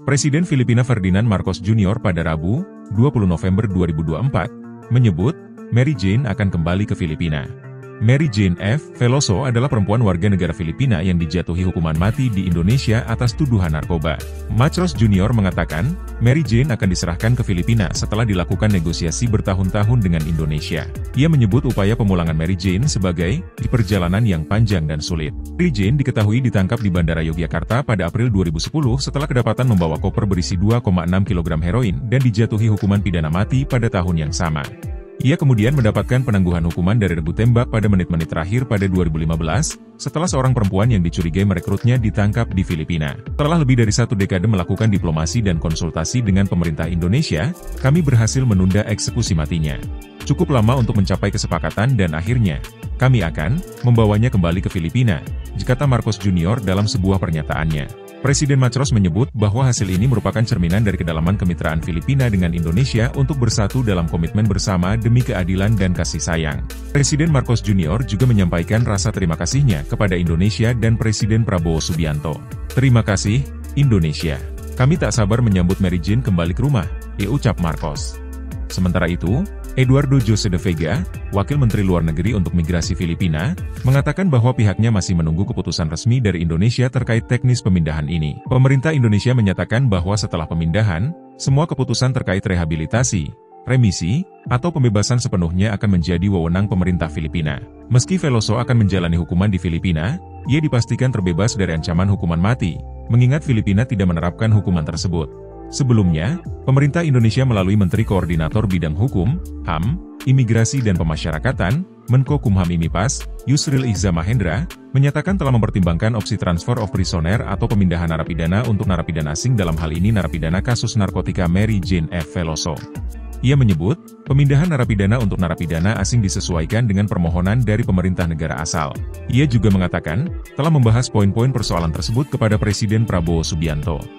Presiden Filipina Ferdinand Marcos Jr. pada Rabu, 20 November 2024, menyebut, Mary Jane akan kembali ke Filipina. Mary Jane F. Veloso adalah perempuan warga negara Filipina yang dijatuhi hukuman mati di Indonesia atas tuduhan narkoba. Marcos Jr. mengatakan, Mary Jane akan diserahkan ke Filipina setelah dilakukan negosiasi bertahun-tahun dengan Indonesia. Ia menyebut upaya pemulangan Mary Jane sebagai di perjalanan yang panjang dan sulit. Mary Jane diketahui ditangkap di Bandara Yogyakarta pada April 2010 setelah kedapatan membawa koper berisi 2,6 kg heroin dan dijatuhi hukuman pidana mati pada tahun yang sama. Ia kemudian mendapatkan penangguhan hukuman dari regu tembak pada menit-menit terakhir pada 2015, setelah seorang perempuan yang dicurigai merekrutnya ditangkap di Filipina. Setelah lebih dari 1 dekade melakukan diplomasi dan konsultasi dengan pemerintah Indonesia, kami berhasil menunda eksekusi matinya. Cukup lama untuk mencapai kesepakatan dan akhirnya, kami akan membawanya kembali ke Filipina, kata Marcos Jr. dalam sebuah pernyataannya. Presiden Marcos menyebut bahwa hasil ini merupakan cerminan dari kedalaman kemitraan Filipina dengan Indonesia untuk bersatu dalam komitmen bersama demi keadilan dan kasih sayang. Presiden Marcos Jr. juga menyampaikan rasa terima kasihnya kepada Indonesia dan Presiden Prabowo Subianto. Terima kasih, Indonesia. Kami tak sabar menyambut Mary Jane kembali ke rumah, ucap Marcos. Sementara itu, Eduardo Jose de Vega, Wakil Menteri Luar Negeri untuk Migrasi Filipina, mengatakan bahwa pihaknya masih menunggu keputusan resmi dari Indonesia terkait teknis pemindahan ini. Pemerintah Indonesia menyatakan bahwa setelah pemindahan, semua keputusan terkait rehabilitasi, remisi, atau pembebasan sepenuhnya akan menjadi wewenang pemerintah Filipina. Meski Veloso akan menjalani hukuman di Filipina, ia dipastikan terbebas dari ancaman hukuman mati, mengingat Filipina tidak menerapkan hukuman tersebut. Sebelumnya, pemerintah Indonesia melalui Menteri Koordinator Bidang Hukum, HAM, Imigrasi dan Pemasyarakatan, Menko Kumham Imipas, Yusril Iza Mahendra, menyatakan telah mempertimbangkan opsi transfer of prisoner atau pemindahan narapidana untuk narapidana asing, dalam hal ini narapidana kasus narkotika Mary Jane F. Veloso. Ia menyebut, pemindahan narapidana untuk narapidana asing disesuaikan dengan permohonan dari pemerintah negara asal. Ia juga mengatakan, telah membahas poin-poin persoalan tersebut kepada Presiden Prabowo Subianto.